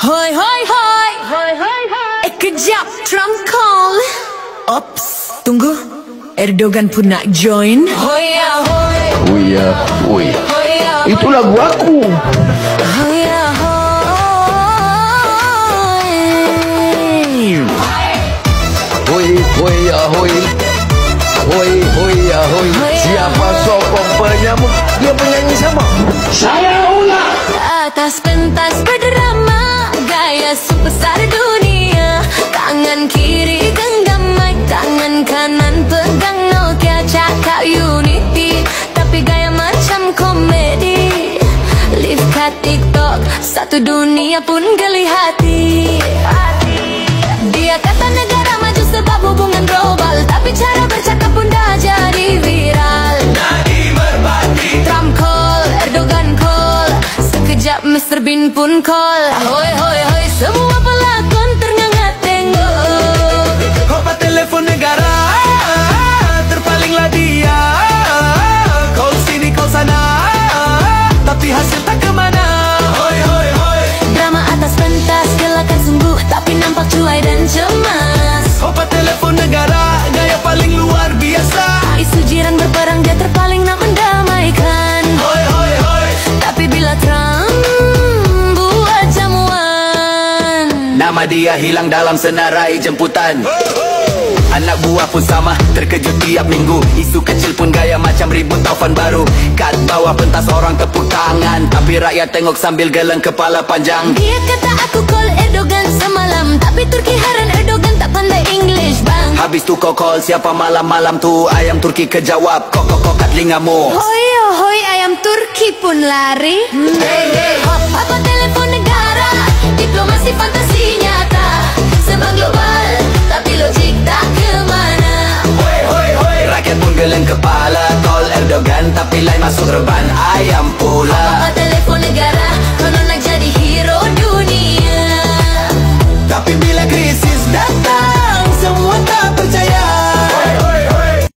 Hoi hoi hoi, hoi hoi hoi. Kejap, Trump call. Ops, tunggu. Erdogan pun nak join. Hoya hoi. Hoya hoi. Itu lagu aku. Hoya hoi. Hoi hoya hoi. Hoi hoya hoi. Siapa sokong penyamuk? Dia penyanyi sama. Saya ulang. Atas pentas berdrama, gaya superstar dunia. Tangan kiri genggam mic, tangan kanan pegang Nokia, cakap unity, tapi gaya macam komedi. Live kat TikTok, satu dunia pun geli hati. Dia kata negara maju sebab hubungan global, tapi cara bercakap pun dah jadi viral. Nadi berbati. Trump call, Erdogan call, sekejap Mr. Bean pun call. Hoi hoi hoi, semua pelakon ternganga tengok. Hopa telefon negara, terpalinglah dia. Call sini call sana, tapi hasil tak kemana. Hoi hoi hoi. Drama atas pentas, gelakan sungguh, tapi nampak cuai dan cemas. Hopa telefon negara, gaya paling luar biasa. Isu jiran berperang, dia terpaling nak mendamaikan. Hoi hoi hoi. Tapi bila Trump buat jamuan, Nama dia hilang dalam senarai jemputan. Anak buah pun sama, terkejut tiap minggu. Isu kecil pun gaya macam ribut taufan baru. Kat bawah pentas orang tepuk tangan, tapi rakyat tengok sambil geleng kepala panjang. dia kata aku call Erdogan semalam, tapi Turki heran Erdogan tak pandai English bang. Habis tu kau call siapa malam-malam tu? Ayam Turki kejawab, kok kat telingamu. Hoi hoi, ayam Turki pun lari. Hey hey hop, apa telefon negara? Diplomasi fantasi nyata, sebab global, tapi logik tak kemana. Hoi hoi hoi. Rakyat pun geleng kepala, call Erdogan tapi lain masuk reban ayam pula.